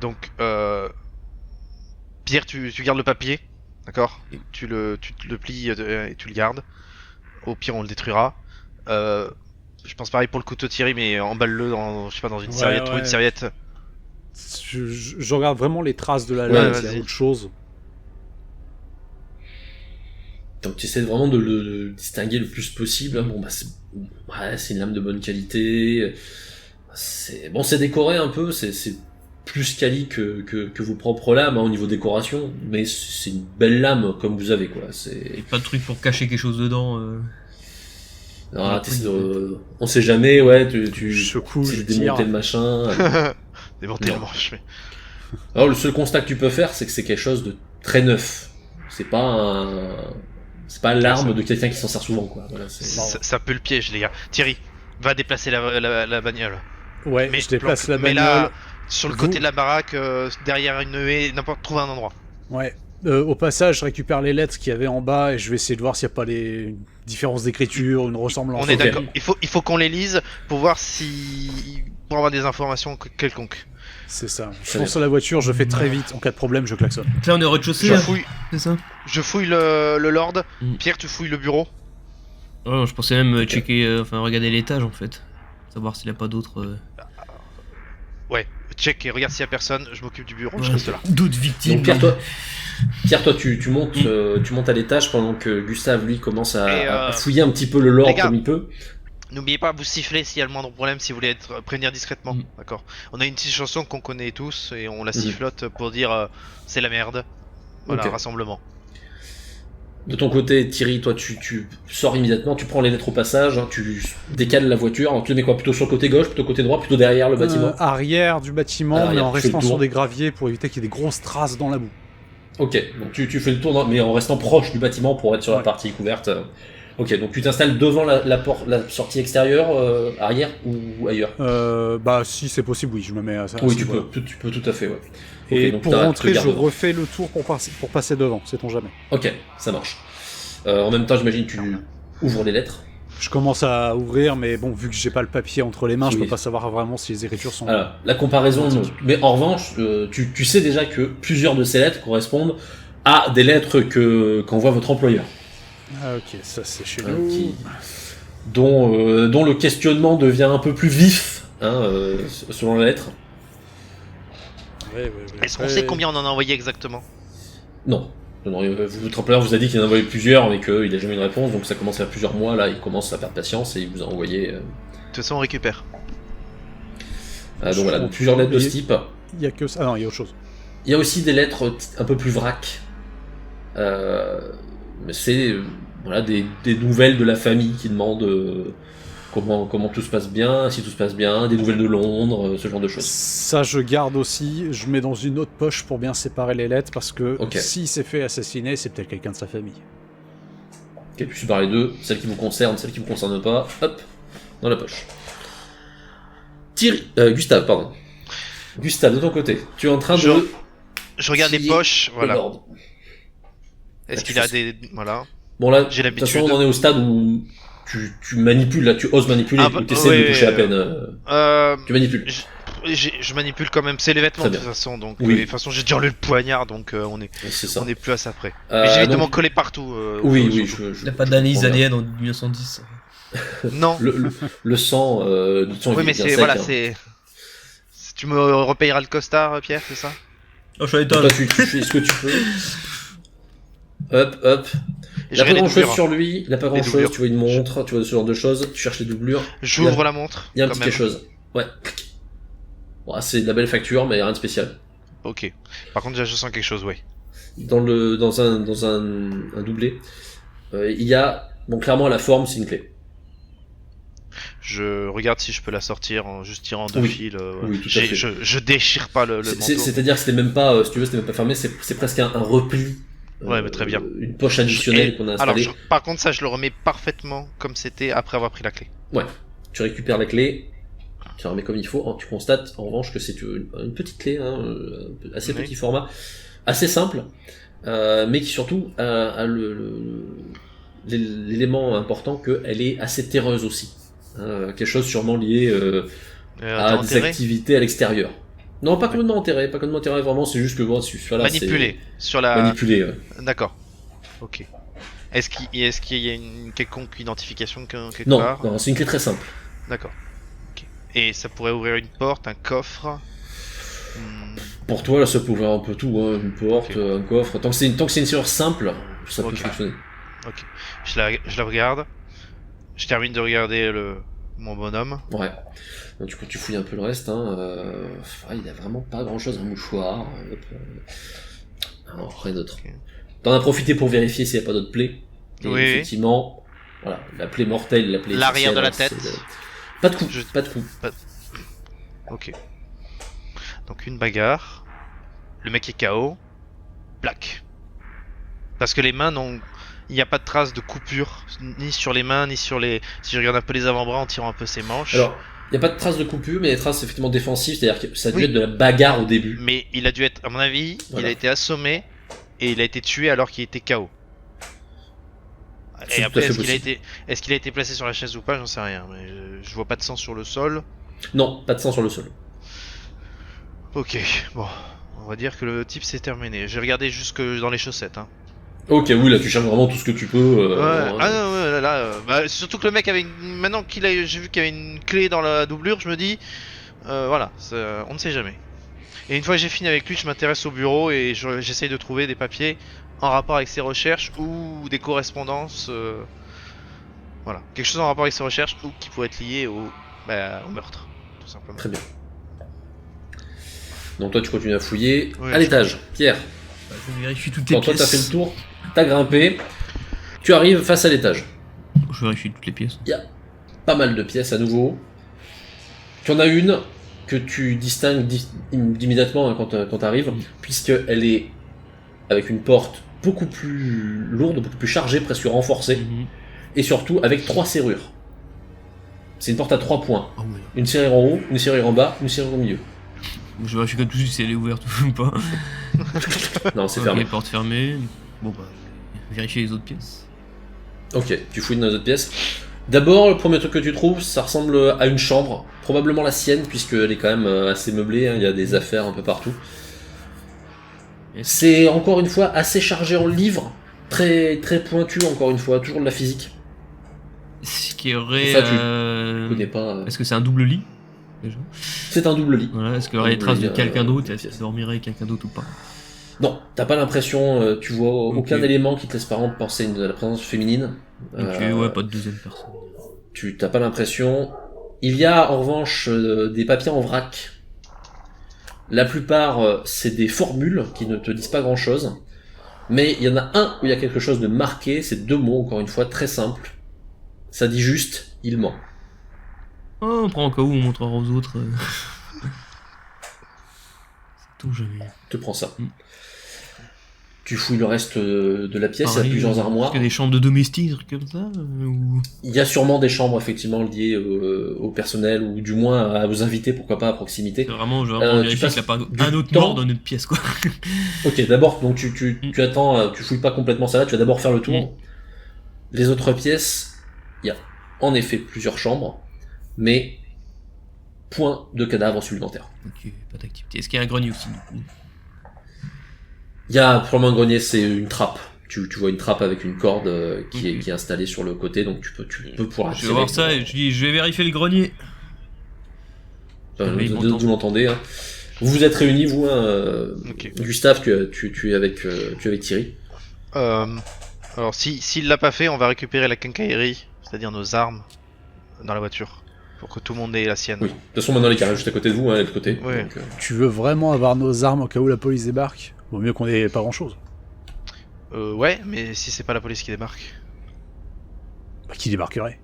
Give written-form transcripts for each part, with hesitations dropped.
Donc, Pierre, tu gardes le papier, d'accord? Tu te le plies et tu le gardes. Au pire, on le détruira. Euh, je pense pareil pour le couteau Thierry, mais emballe-le dans, je sais pas, dans une Ouais, serviette, trouve une ouais. serviette. Je regarde vraiment les traces de la Ouais, lame, s'il y a vas-y. autre chose. Donc tu essaies vraiment de le distinguer le plus possible. Bon bah c'est une lame de bonne qualité. C'est décoré un peu, c'est plus quali que vos propres lames au niveau décoration, mais c'est une belle lame comme vous avez quoi. Et pas de truc pour cacher quelque chose dedans. Ah, on sait jamais, ouais, tu Je secoue, essaies je de démonter tire. le machin. Démonter Non. le manche, mais... Alors le seul constat que tu peux faire, c'est que c'est quelque chose de très neuf. C'est pas l'arme de quelqu'un qui s'en sert souvent quoi. Voilà, Ça peut le piège, les gars. Thierry, va déplacer la bagnole. Ouais, Mais je déplace la mais bagnole. là, sur le Vous- côté de la baraque, derrière une haie, n'importe, trouve un endroit. Ouais. Au passage, je récupère les lettres qu'il y avait en bas et je vais essayer de voir s'il n'y a pas des différences d'écriture, une ressemblance. On est Ok. d'accord. Il faut qu'on les lise pour voir si... pour avoir des informations quelconques. C'est ça. Je Très fonce à la voiture, je fais très vite. En cas de problème, je klaxonne. Donc là, on est au rez-de-chaussée, Je là, fouille, c'est ça? je fouille le Lord. Mm. Pierre, tu fouilles le bureau. Oh, je pensais même Ok. checker, regarder l'étage en fait. Savoir s'il n'y a pas d'autres. Ouais, check et regarde s'il y a personne. Je m'occupe du bureau, je reste là. D'autres victimes. Donc Pierre, toi, tu montes à l'étage pendant que Gustave, lui, commence Et, à fouiller un petit peu le lore les gars. comme il peut. N'oubliez pas, vous siffler s'il y a le moindre problème, si vous voulez prévenir discrètement. Mm. D'accord. On a une petite chanson qu'on connaît tous et on la Mhm. sifflote pour dire c'est la merde. Voilà, Ok. rassemblement. De ton côté, Thierry, toi, tu sors immédiatement, tu prends les lettres au passage, hein, tu décales la voiture. Alors, tu les mets quoi? Plutôt sur le côté gauche, plutôt côté droit, plutôt derrière le bâtiment? Arrière du bâtiment, Arrière, mais en tu fais le restant tour. sur des graviers pour éviter qu'il y ait des grosses traces dans la boue. Ok, donc tu fais le tour, mais en restant proche du bâtiment pour être sur la Ouais. partie couverte. Ok, donc tu t'installes devant la sortie extérieure, arrière ou ailleurs? Bah, si c'est possible, oui, je me mets à ça. Oui, à ce tu niveau-là. peux, tu peux tout à fait, ouais. Et Ok, donc pour t'arrêtes, rentrer, tu te je gardes devant. refais le tour pour passer devant, sait-on jamais. Ok, ça marche. En même temps, j'imagine que tu ouvres les lettres. Je commence à ouvrir, mais bon, vu que j'ai pas le papier entre les mains, je Oui. peux pas savoir vraiment si les écritures sont... Alors, la comparaison, non. Mais en revanche, tu sais déjà que plusieurs de ces lettres correspondent à des lettres qu'envoie votre employeur. Ah, ok, ça c'est chez Hein, nous. dont le questionnement devient un peu plus vif, hein, selon la lettre. Ouais. Est-ce qu'on sait combien on en a envoyé exactement? Non. Non, votre employeur vous a dit qu'il en a envoyé plusieurs, mais qu'il n'a jamais eu de réponse, donc ça commence à faire plusieurs mois, là, il commence à perdre patience et il vous a envoyé... De toute façon, on récupère. donc voilà, donc plusieurs lettres de ce type. Il y a que ça. Ah non, il y a autre chose. Il y a aussi des lettres un peu plus vrac. Mais c'est voilà, des nouvelles de la famille qui demandent comment tout se passe bien, si tout se passe bien, des nouvelles de Londres, ce genre de choses. Ça, je garde aussi. Je mets dans une autre poche pour bien séparer les lettres, parce que Ok. s'il s'est fait assassiner, c'est peut-être quelqu'un de sa famille. Ok, tu sépares les deux, celles qui vous concernent, celles qui vous concernent pas, hop, dans la poche. Gustave, pardon. Gustave, de ton côté, tu es en train de... Je regarde les Trier poches, le voilà. ordre. Est-ce Ah, qu'il tu a fais des... Voilà. Bon là, J'ai de toute l'habitude. façon, on en est au stade où tu manipules, là, tu oses manipuler, Ah bah, ou tu essaies ouais, de toucher à peine. Tu manipules. Je manipule quand même, c'est les vêtements Très de bien. toute façon, donc Oui. de toute façon j'ai déjà enlevé le poignard, donc C'est ça. on est plus à ça près. Mais j'évite de donc- m'en coller partout. Oui, surtout. oui, je Il n'y a pas d'analyse comprends bien. ADN en 1910. Non. Le sang, Oui, il mais est bien c'est sec, voilà, hein. tu me repayeras le costard, Pierre, c'est ça? Oh, je suis à Toi, l'étage. tu fais ce que tu peux. Hop, hop. Et Il a pas les grand chose doublures. sur lui, il a pas grand chose, doublures. tu vois une montre, tu vois ce genre de choses, tu cherches les doublures, J'ouvre la montre. il y a un quand petit même. quelque chose. Ouais. Bon, c'est de la belle facture, mais rien de spécial. Ok. Par contre, déjà, je sens quelque chose, ouais. Dans un doublé, il y a, bon, clairement, la forme, c'est une clé. Je regarde si je peux la sortir en juste tirant deux Oui. fils. Oui, tout à fait. Je déchire pas le manteau. C'est-à-dire que c'était même pas, si tu veux, c'était même pas fermé, c'est presque un repli. Ouais, mais très bien. Une poche additionnelle Et- qu'on a alors, installée. par contre, ça, je le remets parfaitement comme c'était après avoir pris la clé. Ouais. Tu récupères la clé, tu la remets comme il faut. Tu constates en revanche que c'est une petite clé, hein, assez Oui. petit format, assez simple, mais qui surtout a l'élément important qu'elle est assez terreuse aussi. Quelque chose sûrement lié à des Enterré. activités à l'extérieur. Non, pas complètement enterré, vraiment, c'est juste que bon, voilà, Manipulé sur c'est la. manipulé. Ouais. D'accord. Ok. Est-ce qu'il y a une quelconque identification quelque Non, part? non, c'est une clé très simple. D'accord. Ok. Et ça pourrait ouvrir une porte, un coffre. Hmm, Pour toi, là, ça peut ouvrir un peu tout, hein, une porte, Ok. un coffre. Tant que c'est une serrure simple, ça peut Ok. fonctionner. Ok. Je la regarde. Je termine de regarder mon bonhomme. Ouais. Donc, du coup, tu fouilles un peu le reste. Hein, il a vraiment pas grand-chose, un mouchoir. Non, rien d'autre. Ok. T'en as profité pour vérifier s'il n'y a pas d'autres plaies. Et Oui. effectivement, voilà, la plaie mortelle, la plaie L'arrière de la essentielle, tête. Pas de coup, Je- pas de coup. Ok. Donc une bagarre. Le mec est KO. Plaque. Parce que les mains n'ont. Il n'y a pas de trace de coupure, ni sur les mains, ni sur les. Si je regarde un peu les avant-bras en tirant un peu ses manches. Alors, il n'y a pas de traces de coupure, mais des traces effectivement défensives, c'est-à-dire que ça a dû Oui. être de la bagarre au début. Mais il a dû être, à mon avis, Voilà. il a été assommé et il a été tué alors qu'il était KO. C'est Et tout après, à fait est-ce qu'il a été placé sur la chaise ou pas, j'en sais rien. Mais je vois pas de sang sur le sol. Non, pas de sang sur le sol. Ok, bon, on va dire que le type s'est terminé. J'ai regardé jusque dans les chaussettes. Hein. Ok, oui, là tu cherches vraiment tout ce que tu peux. Ouais. Ah non, ouais, bah, surtout que le mec avait maintenant j'ai vu qu'il y avait une clé dans la doublure, je me dis, voilà, on ne sait jamais. Et une fois que j'ai fini avec lui, je m'intéresse au bureau et j'essaye de trouver des papiers en rapport avec ses recherches ou des correspondances, voilà, quelque chose en rapport avec ses recherches ou qui pourrait être lié au meurtre, tout simplement. Très bien. Donc toi tu continues à fouiller. Ouais, À l'étage, Pierre, Bah, je vérifie toutes les quand toi pièces. t'as fait le tour, t'as grimpé, tu arrives face à l'étage. Je vérifie toutes les pièces. Il y a pas mal de pièces à nouveau. Tu en as une que tu distingues immédiatement hein, quand t'arrives, puisqu'elle est avec une porte beaucoup plus lourde, beaucoup plus chargée, presque renforcée, Mhm. et surtout avec 3 serrures. C'est une porte à 3 points. Ah ouais. Une serrure en haut, une serrure en bas, une serrure au milieu. Je vérifie comme tout de suite si elle est ouverte ou pas. Non, c'est Ok, fermé. porte fermée. Bon bah, vérifier les autres pièces. Ok, tu fouilles dans les autres pièces. D'abord, le premier truc que tu trouves, ça ressemble à une chambre, probablement la sienne, puisqu'elle est quand même assez meublée, hein, il y a des affaires un peu partout. Yes. C'est encore une fois assez chargé en livres, très très pointu encore une fois, toujours de la physique. Ce qui aurait. Ça, tu connais pas. Est-ce que c'est un double lit déjà? C'est un double lit. Voilà, est-ce qu'il y aurait des Double traces lit, de quelqu'un d'autre? pièce. Est-ce qu'il dormirait avec quelqu'un d'autre ou pas? Non, t'as pas l'impression, tu vois aucun Ok. élément qui te laisse par exemple penser à la présence féminine. Ok, ouais, pas de deuxième personne. Tu t'as pas l'impression. Il y a en revanche des papiers en vrac. La plupart, c'est des formules qui ne te disent pas grand chose. Mais il y en a un où il y a quelque chose de marqué, c'est 2 mots, encore une fois, très simples. Ça dit juste, il ment. Oh, on prend au cas où on montrera aux autres. C'est tout jamais. Te prends ça. Mm. Tu fouilles le reste de la pièce, il y a Pareil, plusieurs Est-ce armoires. qu'il y a des chambres de domestiques, des trucs comme ça ou... Il y a sûrement des chambres, effectivement, liées au personnel, ou du moins à vos invités, pourquoi pas à proximité. C'est vraiment, genre, tu vérifier passes qu'il n'y a pas du un autre temps- mort dans notre pièce, quoi. Ok, d'abord, donc tu attends, tu fouilles pas complètement ça là, tu vas d'abord faire le tour. Mm. Les autres pièces, il y a en effet plusieurs chambres, mais point de cadavre supplémentaire. Ok, pas d'activité. Est-ce qu'il y a un grenier aussi, du coup? Il y a probablement un grenier, c'est une trappe. Tu vois une trappe avec une corde qui Ok. est installée sur le côté, donc tu peux pouvoir Je vais voir ça et je dis, je vais vérifier le grenier. Oui, bon temps. vous l'entendez. Hein. Vous vous êtes réunis, vous, Ok. Gustave, tu es avec Thierry. Alors s'il l'a pas fait, on va récupérer la quincaillerie, c'est-à-dire nos armes, dans la voiture, pour que tout le monde ait la sienne. Oui. De toute façon, maintenant, les carrés juste à côté de vous, hein, de l'autre côté. Ouais. Donc, Tu veux vraiment avoir nos armes au cas où la police débarque? Vaut mieux qu'on ait pas grand chose. Ouais, mais si c'est pas la police qui débarque. Bah, qui débarquerait?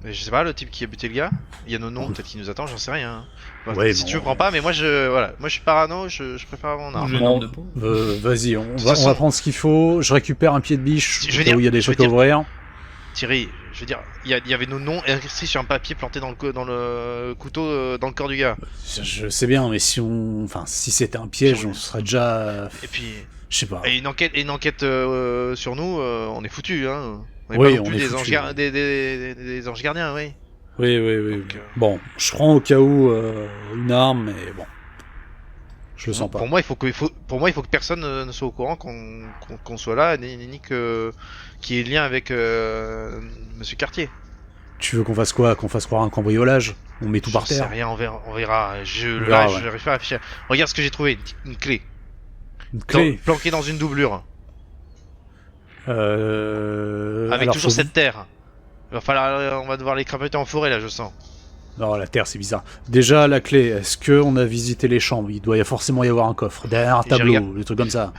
Mais je sais pas, le type qui a buté le gars, il y a nos noms, peut-être qu'il nous attend, j'en sais rien. Bah, Ouais, si bon, tu veux, prends pas, mais moi je suis parano, je préfère mon arme. Je vais Bon. nombre de points. Vas-y, on toute va façon- prendre ce qu'il faut. Je récupère un pied de biche Je veux au cas dire- où il y a des je veux trucs à dire- ouvrir. Thierry, je veux dire, il y avait nos noms inscrits sur un papier planté dans le couteau dans le corps du gars. Je sais bien, mais si c'était un piège, on serait déjà. Et puis, Je sais pas. et une enquête sur nous, on est foutu, hein. On est Oui, pas non on plus est des foutus. anges, des anges gardiens, oui. Oui. Donc, Bon, je prends au cas où une arme, mais bon. Je le sens pas. Pour moi, il faut que personne ne soit au courant qu'on soit là, ni que qu'il y ait lien avec Monsieur Cartier. Tu veux qu'on fasse quoi? Qu'on fasse croire un cambriolage? On met tout par Je sais terre? rien, on verra. On verra, ouais. Je vais réfléchir. Regarde ce que j'ai trouvé, une clé. Une clé? Planquée dans une doublure. Avec alors, toujours faut- cette terre. On va devoir les crapahuter en forêt là, je sens. Non, la terre, c'est bizarre. Déjà, la clé, est-ce qu'on a visité les chambres? Il doit forcément y avoir un coffre. Derrière un J'ai tableau, regardé. des trucs comme ça.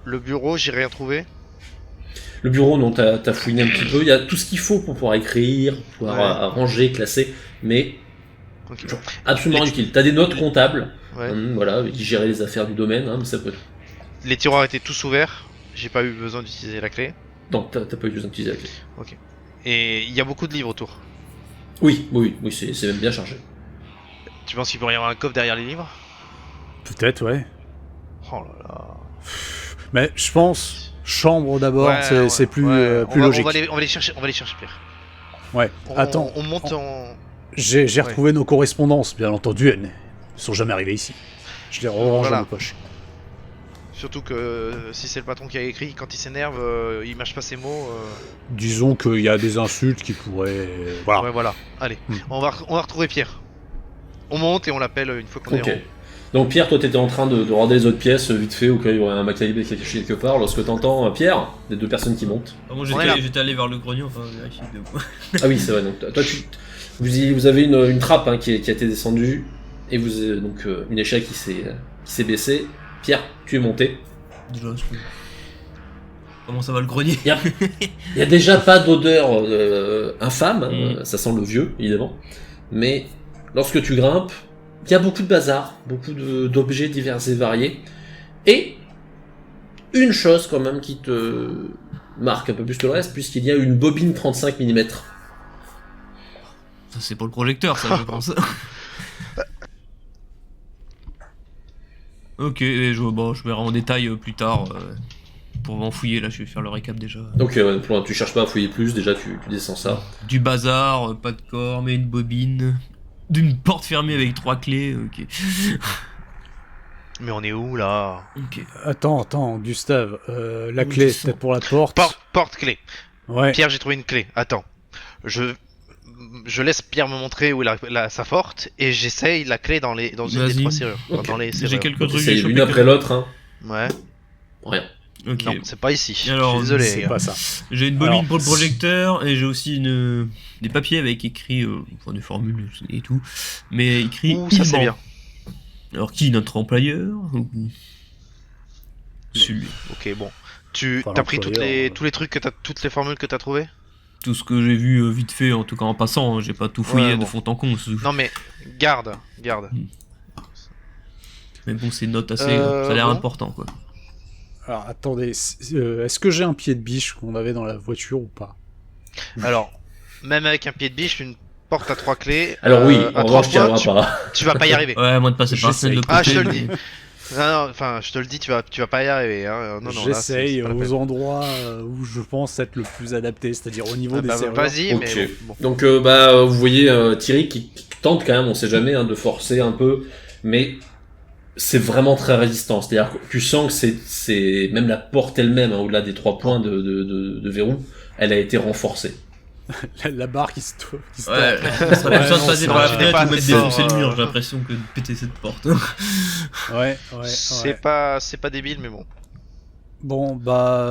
Le bureau, j'ai rien trouvé. Le bureau, non, t'as fouiné un petit peu. Il y a tout ce qu'il faut pour pouvoir écrire, pour pouvoir Ouais. ranger, classer, mais Ok. genre, absolument Les- inutile. T'as des notes comptables, Ouais. voilà, qui géraient les affaires du domaine, mais ça peut. Les tiroirs étaient tous ouverts. J'ai pas eu besoin d'utiliser la clé. Donc t'as pas eu besoin d'utiliser la clé. Et il y a beaucoup de livres autour. Oui, c'est même bien chargé. Tu penses qu'il pourrait y avoir un coffre derrière les livres? Peut-être, ouais. Oh là là. Mais je pense, chambre d'abord, Ouais, c'est plus, ouais. plus logique. On va les chercher, Pierre. Ouais. Attends, On monte en. j'ai Ouais. retrouvé nos correspondances, bien entendu. Elles ne sont jamais arrivées ici. Je les range Voilà. dans mes poches. Surtout que si c'est le patron qui a écrit, quand il s'énerve, il mâche pas ses mots. Disons qu'il y a des insultes qui pourraient... Voilà. Ouais, voilà. Allez, Hmm. on va retrouver Pierre. On monte et on l'appelle une fois qu'on Ok. est en haut. Donc Pierre, toi t'étais en train de regarder les autres pièces vite fait au cas où il y aurait un Macalibé qui est caché quelque part. Lorsque t'entends Pierre, les deux personnes qui montent. Ah, moi On est là. j'étais allé vers le grenier, enfin vérifier de quoi. Ah oui, c'est vrai. Donc toi, vous avez une trappe qui a été descendue et vous avez donc une échelle qui s'est baissée. Pierre, tu es monté. Déjà, comment ça va le grenier? Il y a déjà pas d'odeur infâme, ça sent le vieux évidemment. Mais lorsque tu grimpes, il y a beaucoup de bazar, beaucoup d'objets divers et variés. Et une chose quand même qui te marque un peu plus que le reste, puisqu'il y a une bobine 35 mm. Ça c'est pour le projecteur, ça je pense. Ok, et je verrai en détail plus tard. Pour m'en fouiller, là je vais faire le récap déjà. Donc tu cherches pas à fouiller plus, déjà tu descends ça. Du bazar, pas de corps, mais une bobine. D'une porte fermée avec 3 clés, ok. Mais on est où là? Ok. Attends, Gustave. La Oui, clé, je sens. peut-être pour la porte. Porte-clé. Ouais. Pierre, j'ai trouvé une clé. Attends. Je laisse Pierre me montrer où est sa porte et j'essaye la clé dans une des Vas-y. 3 serrures. Enfin, Ok. dans les J'ai serrures. quelques Donc, trucs. c'est j'ai chopé l'une après l'autre, hein. Ouais. Rien. Ok. Non, c'est pas ici. Alors, Je suis désolé. C'est les gars. pas ça. J'ai une bobine Alors, pour le projecteur et j'ai aussi des papiers avec écrit, enfin des formules et tout, mais écrit. Ouh, ça c'est Ilban. bien. Alors qui, notre employeur ou... Celui. Ok, bon. Tu Enfin, t'as pris l'employeur, tous les trucs toutes les formules que t'as trouvées? Tout ce que j'ai vu vite fait, en tout cas en passant, hein, j'ai pas tout fouillé Ouais, de bon. fond en comble. Non mais garde. Mais bon, c'est une note assez. Euh, ça a l'air bon. important quoi. Alors, attendez. Est-ce que j'ai un pied de biche qu'on avait dans la voiture ou pas? Alors, même avec un pied de biche, une porte à 3 clés. Alors oui, à en 3 revanche, tu n'y points, arriveras pas. tu vas pas y arriver. Ouais, moi de passer par la fenêtre de J'essaye. l'autre côté. Ah, je te le mais- dis. Non, enfin, je te le dis, tu vas pas y arriver. Hein. Non, là, J'essaye c'est pas la aux peine. endroits où je pense être le plus adapté, c'est-à-dire au niveau Ah, des bah, serveurs. vas-y, Ok. mais bon. Donc vous voyez Thierry qui tente quand même, on sait jamais, de forcer un peu, mais c'est vraiment très résistant. C'est-à-dire que tu sens que c'est même la porte elle-même, au-delà des 3 points de verrou, elle a été renforcée. La barre qui se Ouais, tord. ça serait plus simple de non, passer c'est par la vrai. fenêtre pas ou mettre assez défoncer fort, le mur, j'ai l'impression que de péter cette porte. Ouais. C'est pas débile, mais bon. Bon, bah,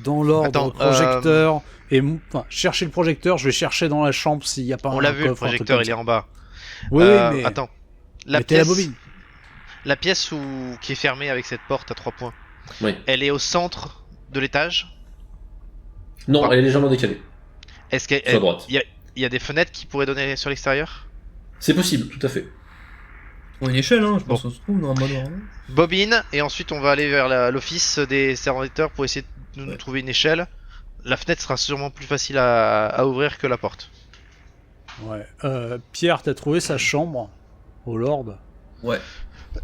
dans l'ordre, Attends, projecteur, enfin, chercher le projecteur, je vais chercher dans la chambre s'il n'y a pas On un l'a vu, le coffre, un truc projecteur, comme il est en bas. ça. Oui, mais Attends. mettez la bobine. La pièce qui est fermée avec cette porte à 3 points, Oui. elle est au centre de l'étage. Non, elle est légèrement décalée, Est-ce qu'il sur la droite. y a des fenêtres qui pourraient donner sur l'extérieur? C'est possible, tout à fait. Bon, une échelle, hein, je pense qu'on se trouve dans un manoir. hein. Bobine, et ensuite on va aller vers l'office des serviteurs pour essayer de nous trouver une échelle. La fenêtre sera sûrement plus facile à ouvrir que la porte. Ouais. Pierre, t'as trouvé sa chambre au Lord? Ouais.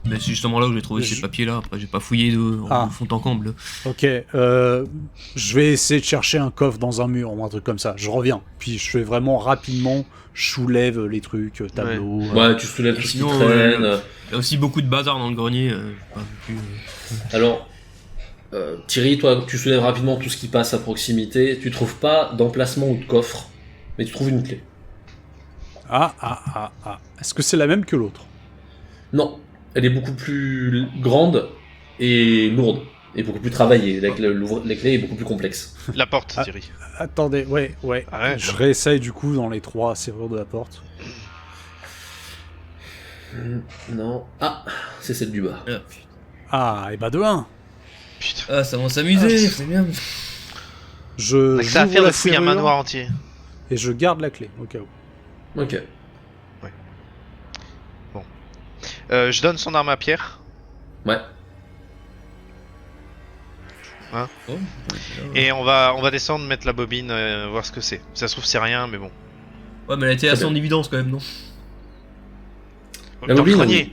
Mais c'est justement là où j'ai trouvé ces papiers-là. Après, j'ai pas fouillé en fond en comble. Ok, je vais essayer de chercher un coffre dans un mur ou un truc comme ça. Je reviens. Puis je fais vraiment rapidement, je soulève les trucs, tableaux. Ouais, tu soulèves tout ce qui Sinon, traîne. Il y a aussi beaucoup de bazar dans le grenier. Pas non plus, Alors, Thierry, toi, tu soulèves rapidement tout ce qui passe à proximité. Tu trouves pas d'emplacement ou de coffre, mais tu trouves une clé. Ah. Est-ce que c'est la même que l'autre? Non, elle est beaucoup plus grande et lourde, et beaucoup plus travaillée. La clé est beaucoup plus complexe. La porte, Ah. Thierry. Attendez, ouais. Ah ouais, Je réessaye du coup dans les 3 serrures de la porte. Non. Ah, c'est celle du bas. Ah, et bah de 1. Putain. Ah, ça va s'amuser, c'est bien. Je On a que ça à j'ouvre faire de la fouiller un serrure manoir entier. et je garde la clé au cas où. Ok. Je donne son arme à Pierre. Ouais. Oh, Et on va descendre, mettre la bobine, voir ce que c'est. Ça se trouve, c'est rien, mais bon. Ouais, mais elle a été Très assez bien. en évidence quand même, non? La Dans le bobine, grenier.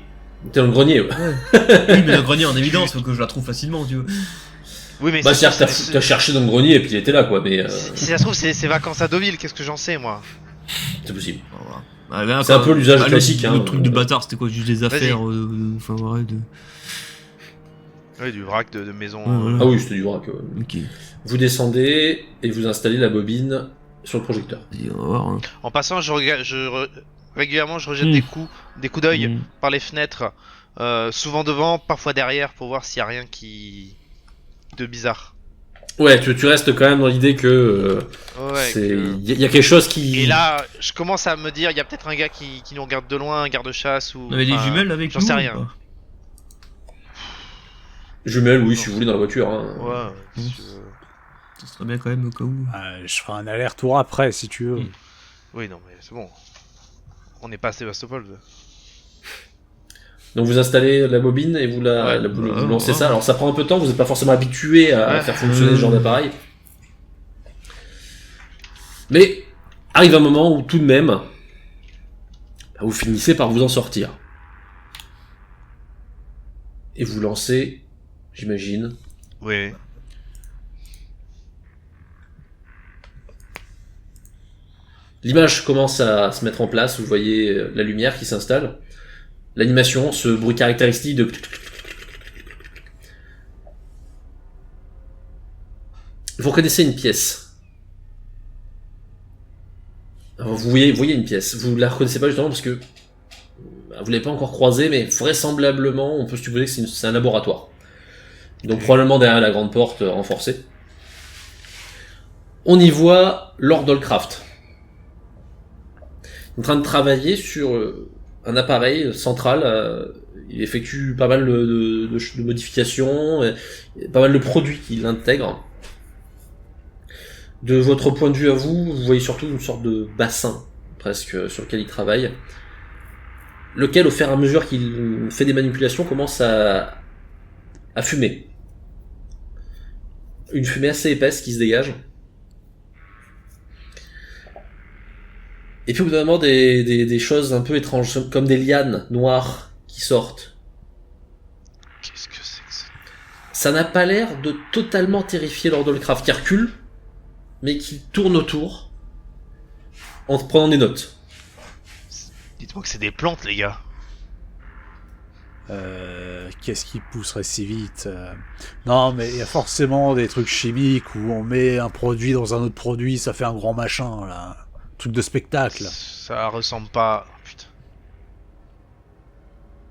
T'es dans le grenier, ouais. Oui, mais le grenier en évidence, faut que je la trouve facilement, tu vois. Oui, mais Bah, c'est- c'est-à-dire que t'as cherché dans le grenier et puis il était là, quoi, mais si ça se trouve, c'est vacances à Deauville, qu'est-ce que j'en sais, moi? c'est possible. Voilà. Ah, là, C'est quoi. un peu l'usage Ah, classique, le hein. truc de bâtard, c'était quoi? Juste des Vas-y. affaires, enfin, ouais, Oui, du vrac de maison. Ouais, voilà. Ah oui, c'était du vrac. Ok. Vous descendez et vous installez la bobine sur le projecteur. Vas-y, on va voir. Hein. En passant, régulièrement, je rejette Mm. des coups d'œil Mm. par les fenêtres, souvent devant, parfois derrière, pour voir s'il y a rien de bizarre. Ouais, tu restes quand même dans l'idée que Ouais. il y a quelque chose qui. Et là, je commence à me dire, il y a peut-être un gars qui nous regarde de loin, un garde-chasse ou. On avait des enfin, jumelles avec j'en nous sais ou rien. pas Jumelles, oui, si vous voulez, dans la voiture. Hein. Ouais. Mm. Ça serait bien quand même au cas où. Je ferai un aller-retour après si tu veux. Mm. Oui, non, mais c'est bon. On n'est pas à Sébastopol. Donc vous installez la bobine et vous Ouais. vous Ouais, lancez ouais. ça. Alors ça prend un peu de temps, vous n'êtes pas forcément habitué à Ouais. faire fonctionner ce genre d'appareil. Mais arrive un moment où tout de même, bah, vous finissez par vous en sortir. Et vous lancez, j'imagine. Oui. L'image commence à se mettre en place, vous voyez la lumière qui s'installe. L'animation, ce bruit caractéristique de... Vous reconnaissez une pièce. Alors, vous voyez une pièce. Vous la reconnaissez pas justement parce que vous l'avez pas encore croisée, mais vraisemblablement, on peut supposer que c'est un laboratoire. Donc probablement derrière la grande porte renforcée. On y voit Lord Holcraft. En train de travailler sur un appareil central. Il effectue pas mal de modifications, pas mal de produits qu'il intègre. De votre point de vue à vous, vous voyez surtout une sorte de bassin, presque, sur lequel il travaille, lequel, au fur et à mesure qu'il fait des manipulations, commence à fumer. Une fumée assez épaisse qui se dégage. Et puis au bout d'un moment, des choses un peu étranges, comme des lianes noires qui sortent. Qu'est-ce que c'est que ça? Ça n'a pas l'air de totalement terrifier Lord Holcraft, qui recule, mais qui tourne autour en prenant des notes. Dites-moi que c'est des plantes, les gars. Qu'est-ce qui pousserait si vite Non, mais il y a forcément des trucs chimiques où on met un produit dans un autre produit, ça fait un grand machin, là. Truc de spectacle. Ça ressemble pas. Oh, putain.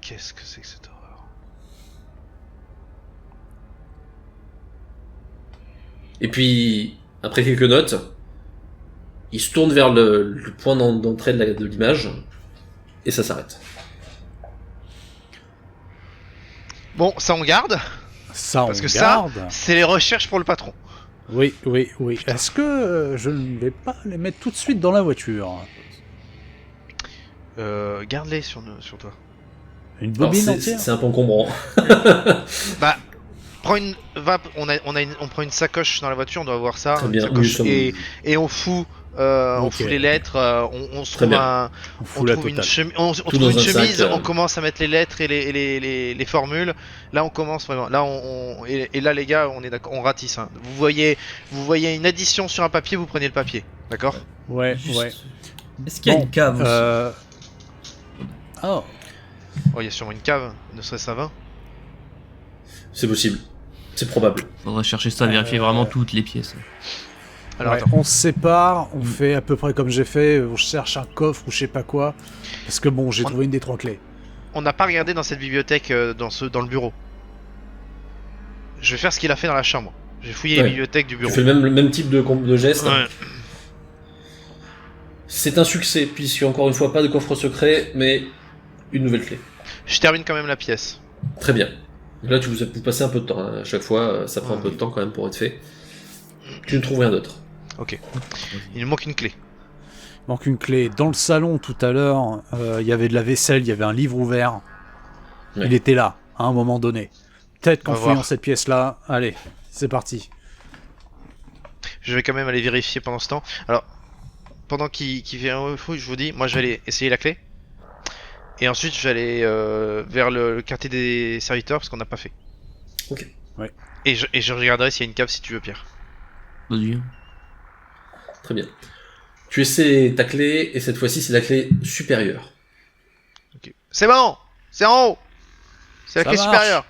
Qu'est-ce que c'est que cette horreur? Et puis, après quelques notes, il se tourne vers le point d'entrée de l'image, et ça s'arrête. Bon, ça on garde. Ça, Parce on que garde. C'est les recherches pour le patron. Oui. Est-ce que je ne vais pas les mettre tout de suite dans la voiture? Garde-les sur toi. Une Alors, bobine entière? c'est un peu encombrant. Bah, on prend une sacoche dans la voiture, on doit avoir ça. Très une bien, sacoche, oui, ça, oui. et on fout On Ok. fout les lettres, on se Très trouve bien. On on fout la trouve une, totale. on Tout trouve dans une un chemise, sac, on commence à mettre les lettres et les formules. Là, on commence vraiment. Là, et là, les gars, on est d'accord, on ratisse. Hein. Vous voyez une addition sur un papier, vous prenez le papier, d'accord? Ouais, Juste- ouais. Est-ce qu'il y a Bon, une cave aussi Oh, Oh, il y a sûrement une cave, ne serait-ce à 20. C'est possible. C'est probable. Faudrait chercher ça, vérifier vraiment toutes les pièces. Alors ouais, attends, on se sépare, on fait à peu près comme j'ai fait, on cherche un coffre ou je sais pas quoi. Parce que bon, j'ai On- trouvé une des 3 clés. on n'a pas regardé dans cette bibliothèque, dans le bureau. Je vais faire ce qu'il a fait dans la chambre. J'ai fouillé Ouais. les bibliothèques du Tu bureau. fais le même type de geste. Ouais. C'est un succès, puisque encore une fois, pas de coffre secret, mais une nouvelle clé. Je termine quand même la pièce. Très bien. Là, vous passez un peu de temps. Hein. À chaque fois, ça prend un peu de temps quand même pour être fait. Tu ne trouves rien d'autre. Il nous manque une clé. Il manque une clé. Dans le salon tout à l'heure, il y avait de la vaisselle, il y avait un livre ouvert. Ouais. Il était là, à un moment donné. Peut-être qu'en On va fouillant voir. cette pièce-là, allez, c'est parti. Je vais quand même aller vérifier pendant ce temps. Alors, pendant qu'il vient au fouille, je vous dis, moi je vais aller essayer la clé. Et ensuite, je vais aller vers le quartier des serviteurs parce qu'on n'a pas fait. Ok. Ouais. Et je regarderai s'il y a une cave si tu veux, Pierre. Vas-y. Très bien. Tu essaies ta clé, et cette fois-ci, c'est la clé supérieure. Ok. C'est bon. C'est en haut. C'est la Ça clé marche. supérieure.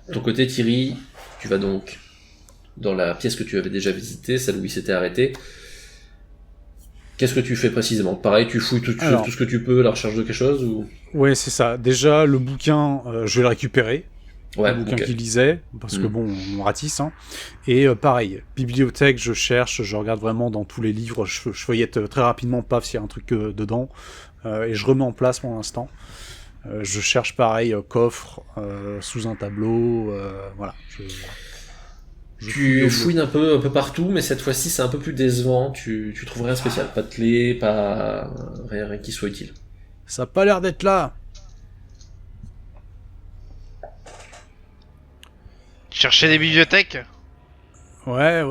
De ton côté, Thierry, tu vas donc dans la pièce que tu avais déjà visitée, celle où il s'était arrêté. Qu'est-ce que tu fais précisément? Pareil, tu fouilles tout ce que tu peux à la recherche de quelque chose ou... Ouais, c'est ça. Déjà, le bouquin, je vais le récupérer. Ouais, Le bouquin ok. qu'il lisait, parce que bon, on ratisse. Hein. Et pareil, bibliothèque, je cherche, je regarde vraiment dans tous les livres, je feuillette très rapidement, paf, s'il y a un truc dedans, et je remets en place pour l'instant. Je cherche pareil, coffre, sous un tableau, voilà. Je Tu au fouines un peu partout, mais cette fois-ci c'est un peu plus décevant. Tu trouves rien de spécial, pas de clé, pas rien qui soit utile. Ça a pas l'air d'être là. Chercher des bibliothèques. Ouais.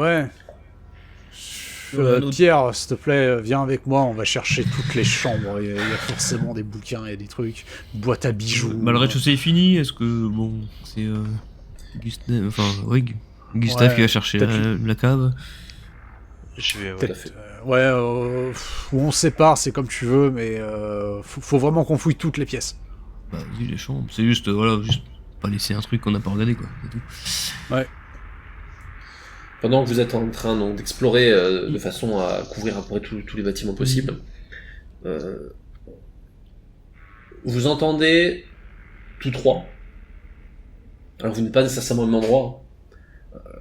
Un autre- Pierre, s'il te plaît, viens avec moi, on va chercher toutes les chambres. Il y a forcément des bouquins et des trucs. Boîte à bijoux. Bah, le rez-de-chaussée est fini. Est-ce que bon, c'est Gustave, enfin oui, Gustave Ouais, qui va chercher peut-être la cave. Je vais. Tout à fait. Où on se sépare, c'est comme tu veux, mais faut vraiment qu'on fouille toutes les pièces. Bah, vas-y, les chambres. C'est juste voilà, juste pas laisser un truc qu'on n'a pas regardé quoi. C'est tout. Pendant que vous êtes en train donc, d'explorer de façon à couvrir à peu près tous les bâtiments possibles, vous entendez tous trois, alors vous n'êtes pas nécessairement au même endroit,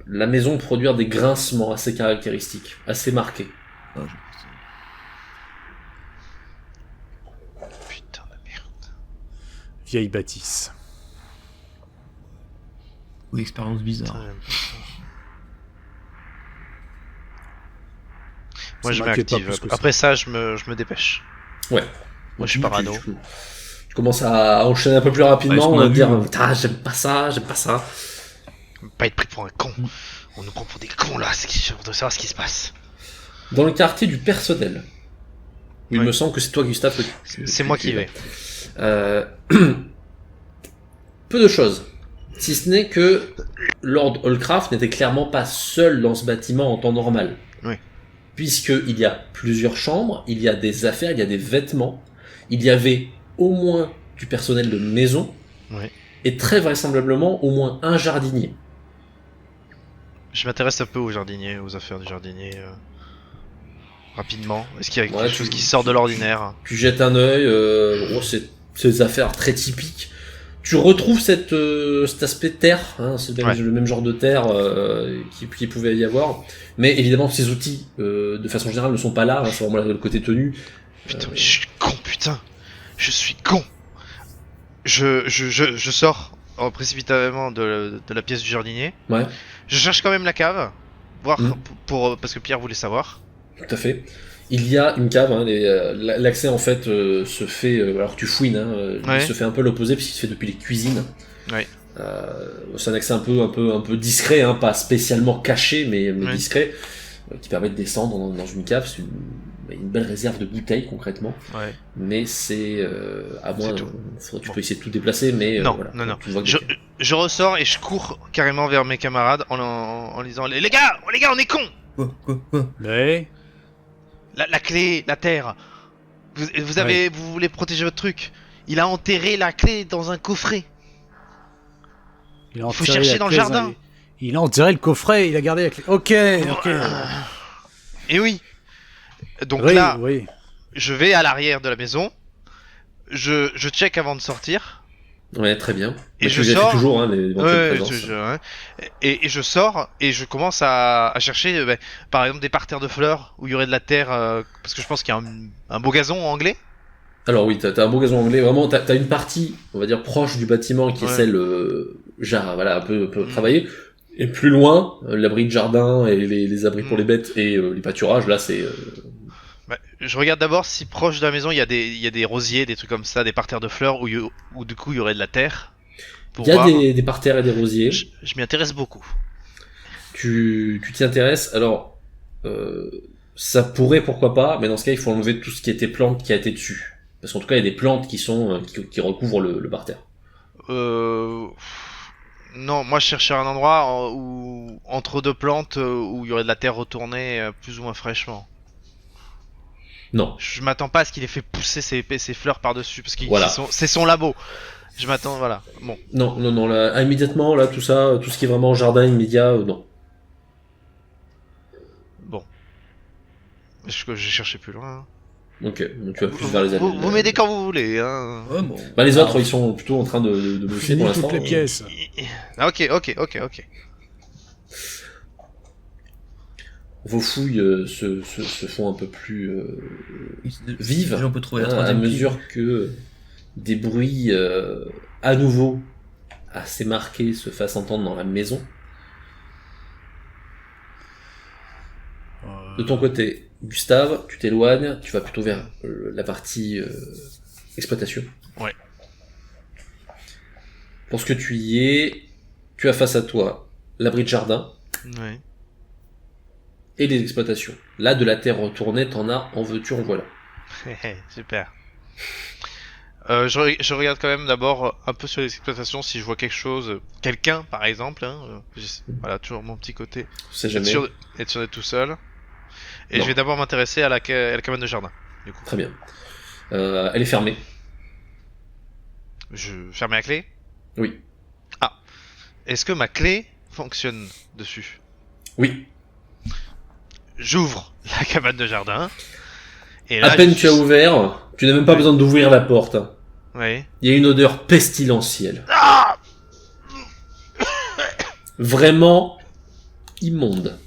la maison produire des grincements assez caractéristiques, assez marqués. Ah, Putain de merde. Vieille bâtisse. Ou expérience bizarre. Moi Ça je m'inquiète pas m'active. plus que ça. Après ça, je me dépêche. Ouais. Moi je suis Tu- parano. tu commences à enchaîner un peu plus rapidement, Ouais, ce qu'on on a va te vu, dire, ouais. putain, j'aime pas ça. Pas être pris pour un con. On nous prend pour des cons là. On doit savoir ce qui se passe. Dans le quartier du personnel, où il Ouais. me semble que c'est toi, Gustave, C'est moi qui y vais. Peu de choses. Si ce n'est que Lord Holcraft n'était clairement pas seul dans ce bâtiment en temps normal. Oui. Puisqu'il y a plusieurs chambres, il y a des affaires, il y a des vêtements, il y avait au moins du personnel de maison, Oui. et très vraisemblablement au moins un jardinier. Je m'intéresse un peu aux jardiniers, aux affaires du jardinier. Rapidement. Est-ce qu'il y a Ouais, quelque chose qui sort de l'ordinaire? Tu jettes un œil, c'est des affaires très typiques. Tu retrouves cet aspect terre, hein, c'est Ouais. le même genre de terre qui pouvait y avoir. Mais évidemment, ces outils, de façon générale, ne sont pas là. Hein, c'est vraiment le côté tenue. Putain, mais je suis con, putain. Je suis con. Je sors précipitamment de la pièce du jardinier. Ouais, Je cherche quand même la cave. Voir Mhm. parce que Pierre voulait savoir. tout à fait. Il y a une cave, hein, l'accès en fait se fait, alors tu fouines, hein, Ouais. il se fait un peu l'opposé puisqu'il se fait depuis les cuisines. Ouais. C'est un accès un peu discret, hein, pas spécialement caché, mais Ouais. discret. qui permet de descendre dans une cave. C'est une belle réserve de bouteilles concrètement, Ouais. mais c'est à moins, C'est tout. tu Bon. peux essayer de tout déplacer, mais Non, voilà, non. tu vois que Je ressors et je cours carrément vers mes camarades en disant les gars, on est cons. Quoi Mais... La clé, la terre. Vous voulez protéger votre truc. Il a enterré la clé dans un coffret. Il faut chercher dans le jardin. Il a enterré le coffret, il a gardé la clé. Ok. Et oui. Donc Oui, là, oui. je vais à l'arrière de la maison. Je check avant de sortir. Ouais, très bien. Et Mais je tu vérifies sors. toujours les éventuelles Ouais, présences. hein. Et je sors et je commence à chercher, par exemple, des parterres de fleurs où il y aurait de la terre, parce que je pense qu'il y a un beau gazon anglais. Alors oui, t'as un beau gazon anglais. Vraiment, t'as une partie, on va dire, proche du bâtiment qui est Ouais. celle, voilà, un peu travaillée. Et plus loin, l'abri de jardin et les abris pour les bêtes et les pâturages, là, c'est... Je regarde d'abord si proche de la maison il y a des rosiers, des trucs comme ça, des parterres de fleurs où du coup il y aurait de la terre. Pour Il y a voir. des parterres et des rosiers. Je m'y intéresse beaucoup. Tu t'y intéresses. Alors, ça pourrait, pourquoi pas, mais dans ce cas, il faut enlever tout ce qui était plante qui a été dessus. Parce qu'en tout cas, il y a des plantes qui sont qui recouvrent le parterre. Non, moi je cherchais un endroit où entre deux plantes où il y aurait de la terre retournée plus ou moins fraîchement. Non. Je m'attends pas à ce qu'il ait fait pousser ses fleurs par-dessus parce que Voilà. c'est son labo. Je m'attends, voilà. Bon. Non, là, immédiatement, là, tout ça, tout ce qui est vraiment jardin immédiat, non. Bon. Je cherchais plus loin. Ok, donc tu vas plus vers les Vous m'aidez quand vous voulez. Hein. Ouais, bon. Bah, les autres, ils sont plutôt en train de bosser Finis pour l'instant. toutes les pièces. Ah, ok. Vos fouilles se font un peu plus vives On peut trouver la à troisième mesure que des bruits à nouveau assez marqués se fassent entendre dans la maison. De ton côté, Gustave, tu t'éloignes, tu vas plutôt vers la partie exploitation. Ouais. Pour que tu y es, tu as face à toi l'abri de jardin Ouais. et les exploitations. Là, de la terre retournée, t'en as, en veux-tu, en voilà. Super. Je regarde quand même d'abord un peu sur les exploitations si je vois quelque chose, quelqu'un par exemple. Hein, voilà, toujours mon petit côté. Je sais Être jamais. sûr d'être tout seul. Et Non. je vais d'abord m'intéresser à la cabane de jardin. Du coup, Très bien. Elle est fermée. je ferme la clé. Oui. Est-ce que ma clé fonctionne dessus? Oui. J'ouvre la cabane de jardin. Et là, À peine tu as ouvert, tu n'as même pas besoin d'ouvrir la porte. Ouais. Il y a une odeur pestilentielle. Ah Vraiment immonde.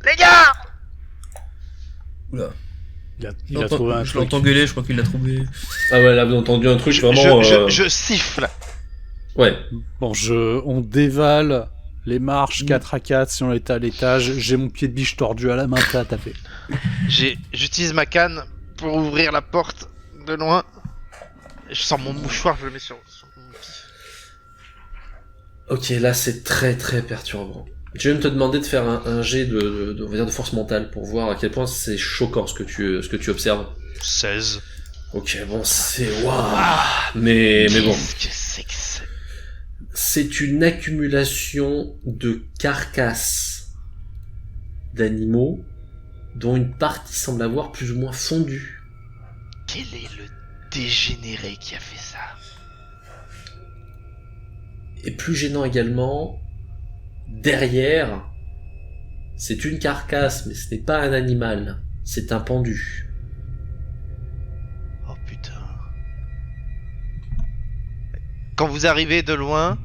Les gars! Oula. Il a trouvé un Je truc. l'entends gueuler, je crois qu'il l'a trouvé. Ah ouais, là, vous avez entendu un truc vraiment... Je siffle. Ouais. Bon, on dévale les marches 4 à 4 si on est à l'étage. J'ai mon pied de biche tordu à la main, prêt à taper. J'utilise ma canne pour ouvrir la porte de loin. Je sors mon mouchoir, je le mets sur mon pied. Ok, là, c'est très très perturbant. Je vais me te demander de faire un jet on va dire de force mentale pour voir à quel point c'est choquant ce que tu observes. 16. Ok, bon, c'est... Waouh. Mais bon. Qu'est-ce que c'est que ça? C'est une accumulation de carcasses d'animaux dont une partie semble avoir plus ou moins fondu. Quel est le dégénéré qui a fait ça? Et plus gênant également, derrière, c'est une carcasse, mais ce n'est pas un animal, c'est un pendu. Oh putain. Quand vous arrivez de loin,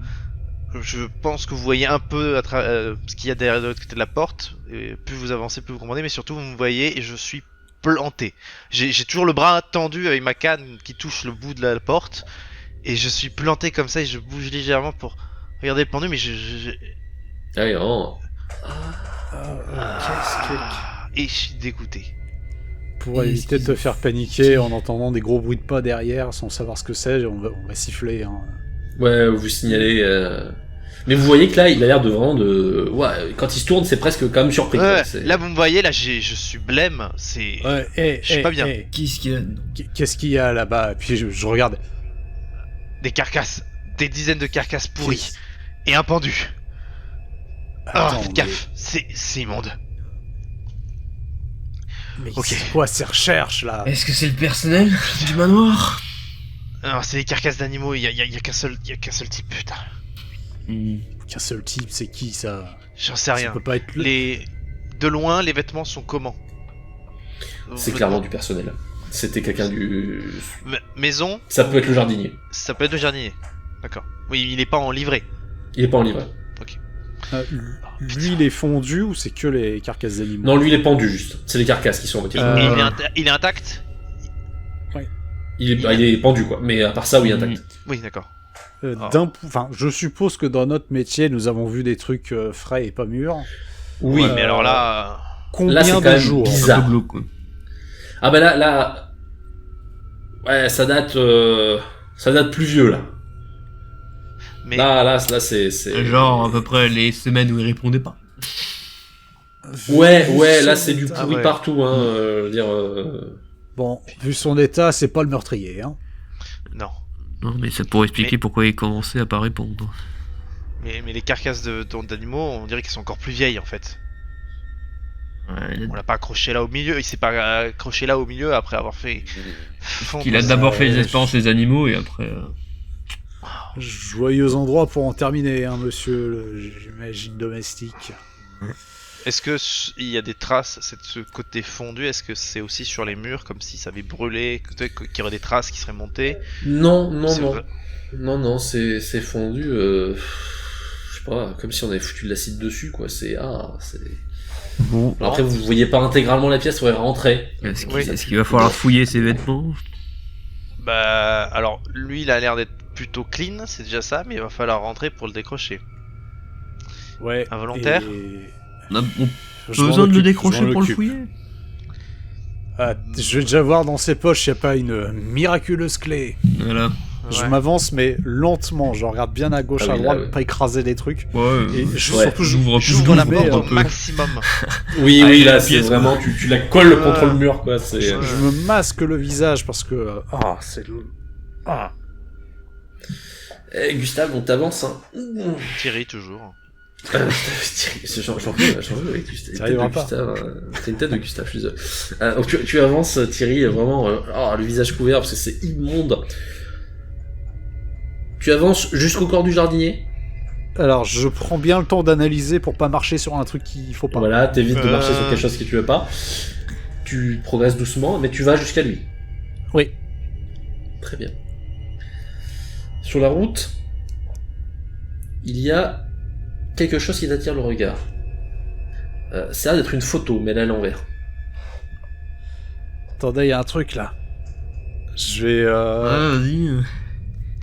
je pense que vous voyez un peu ce qu'il y a derrière de l'autre côté de la porte. Et plus vous avancez, plus vous comprenez, mais surtout vous me voyez et je suis planté. J'ai toujours le bras tendu avec ma canne qui touche le bout de la porte. Et je suis planté comme ça et je bouge légèrement pour regarder le pendu, mais Ah oui, vraiment. Et je suis dégoûté. Pour éviter de te faire paniquer en entendant des gros bruits de pas derrière sans savoir ce que c'est, on va siffler. Hein. Ouais, vous signalez Mais vous voyez que là, il a l'air de vraiment de... Ouais, quand il se tourne, c'est presque quand même surpris. quoi. Ouais, C'est- là vous me voyez, là je suis blême, c'est... Ouais, Je suis pas bien. Qu'est-ce qu'il y a dedans Qu'est-ce qu'il y a là-bas? Et puis je regarde. Des carcasses, des dizaines de carcasses pourries, et un pendu. Ah, Attends, faites gaffe, c'est immonde. Mais Ok. c'est quoi ces recherches là? Est-ce que c'est le personnel du manoir? Non, c'est des carcasses d'animaux, y a qu'un seul type, putain. Qu'un seul type, c'est qui ça? J'en sais Ça rien. peut pas être le... De loin, les vêtements sont comment? C'est clairement du personnel. C'était quelqu'un du... Maison, Ça peut être le jardinier. ça peut être le jardinier. D'accord. Oui, il est pas en livrée. Il est pas en livret. Lui, il est fondu ou c'est que les carcasses d'animaux? Non, lui, il est pendu, juste. C'est les carcasses qui sont retirées. Et il est intact? Il est pendu, quoi. Mais à part ça, oui, intact. Oui, d'accord. Enfin, je suppose que dans notre métier, nous avons vu des trucs frais et pas mûrs. Oui, Ouais, mais alors là... Combien là, c'est quand de même jours? bizarre. Un peu glauque, quoi. Ah bah là... Ouais, ça date plus vieux, là. Mais Là, c'est... Genre à peu près les semaines où il répondait pas. Ouais, là, c'est du Ah pourri ouais. partout, hein. Je veux dire... Bon, vu son état, c'est pas le meurtrier, hein. non. Non, mais ça pourrait expliquer Mais- pourquoi il commençait à pas répondre. Mais les carcasses d'animaux, on dirait qu'elles sont encore plus vieilles en fait. Ouais, On l'a pas accroché là au milieu, il s'est pas accroché là au milieu après avoir fait... fondre il a sa- d'abord fait les expériences des animaux et après. Joyeux endroit pour en terminer, hein, monsieur, j'imagine domestique. Est-ce que il y a des traces, ce côté fondu, est-ce que c'est aussi sur les murs, comme si ça avait brûlé, qu'il y aurait des traces qui seraient montées? Non, C'est non. vrai. Non, c'est fondu... Je sais pas, comme si on avait foutu de l'acide dessus, quoi. C'est... Bon. Alors après, vous voyez pas intégralement la pièce, vous allez rentrer. Est-ce qu'il Oui. est-ce qu'il va falloir fouiller ses vêtements? Bah, alors, lui, il a l'air d'être plutôt clean, c'est déjà ça, mais il va falloir rentrer pour le décrocher. Ouais. Involontaire On a Je m'en besoin de le occupe, décrocher je m'en pour le occupe. fouiller? Ah, je vais déjà voir dans ses poches, y a pas une miraculeuse clé. Voilà. Je Ouais. m'avance, mais lentement. Je regarde bien à gauche, Ah à oui, droite, là, ouais. pas écraser des trucs. Ouais, Et Ouais. surtout, j'ouvre J'ouvre la mais, porte un au peu. maximum. Oui, Allez, là, la c'est pièce, vraiment... Tu la colles contre le mur, quoi. C'est... je me masque le visage parce que... c'est... Eh, Gustave, on t'avance, hein. Thierry, toujours. J'en veux avec Gustave. Ça arrivera pas. T'as une tête de Gustave, je suis désolé. Donc tu avances, Thierry, vraiment, le visage couvert, parce que c'est immonde. Tu avances jusqu'au corps du jardinier. Alors, je prends bien le temps d'analyser pour pas marcher sur un truc qu'il faut pas. Voilà, t'évites de marcher sur quelque chose que tu veux pas. Tu progresses doucement, mais tu vas jusqu'à lui. Oui. Très bien. Sur la route, il y a quelque chose qui t'attire le regard. Ça a l'air d'être une photo, mais elle est à l'envers. Attendez, il y a un truc là. Je vais... Vas-y.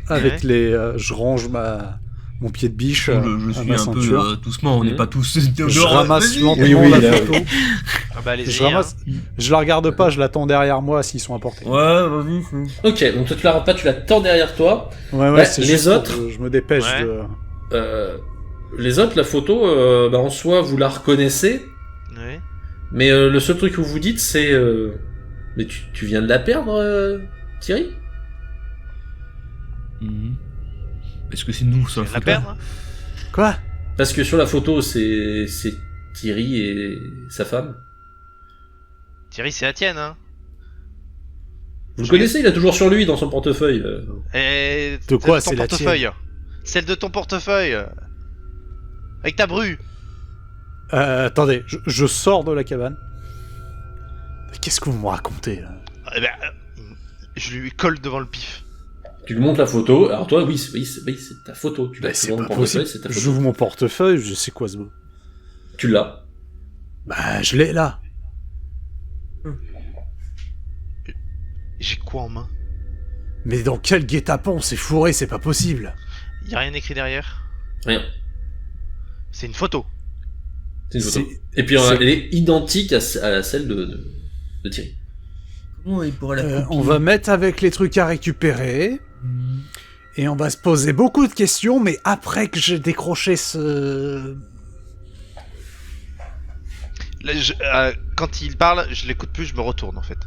avec Ouais. les... je range mon pied de biche Je à suis ma un ceinture. peu doucement, on n'est Mhm. pas tous. Je ramasse lentement Oui, la là, photo. Ah bah, allez-y, Je ramasse... Je la regarde pas, je l'attends derrière moi s'ils sont importés. Ouais, vas-y. Ok, donc toi tu la rentres pas, tu la tends derrière toi. Ouais, Ouais, c'est les juste pour autres que je me dépêche Ouais. de... Les autres, la photo, en soi, vous la reconnaissez, Oui. mais le seul truc que vous vous dites, c'est... Mais tu viens de la perdre, Thierry? Mhm. Est-ce que c'est nous, ça? Tu viens de la perdre? Quoi? Parce que sur la photo, c'est Thierry et sa femme. Thierry, c'est la tienne, hein. Vous le connaissez, il a toujours sur lui, dans son portefeuille. Et De quoi, ton c'est la portefeuille. Celle de ton portefeuille. Avec ta bru. Attendez, je sors de la cabane. Qu'est-ce que vous me racontez là? Eh ben, je lui colle devant le pif. Tu lui montres la photo, alors toi, oui, c'est ta photo. Tu l'as Bah, c'est devant pas le portefeuille, possible. c'est ta photo. J'ouvre mon portefeuille, je sais quoi ce mot. Tu l'as. Bah, je l'ai là. J'ai quoi en main? Mais dans quel guet-apens? C'est fourré, c'est pas possible. Y a rien écrit derrière? Rien. C'est une photo. C'est une photo. C'est- Et puis, c'est- elle est identique à celle de Thierry. Comment il pourrait la On va mettre avec les trucs à récupérer. Et on va se poser beaucoup de questions, mais après que j'ai décroché Là, quand il parle, je l'écoute plus, je me retourne en fait.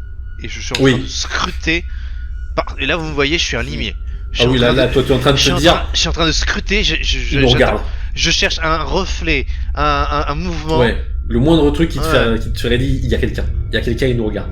Et je suis en Oui. train de scruter. Et là, vous me voyez, je suis un limier. Je suis Ah en oui, train là, de- toi, tu es en train de je suis te en dire, train- je suis en train de scruter. il nous regarde. Je cherche un reflet, un mouvement. Ouais. Le moindre truc qui te Ouais. ferait dire, il y a quelqu'un. Il y a quelqu'un, il nous regarde.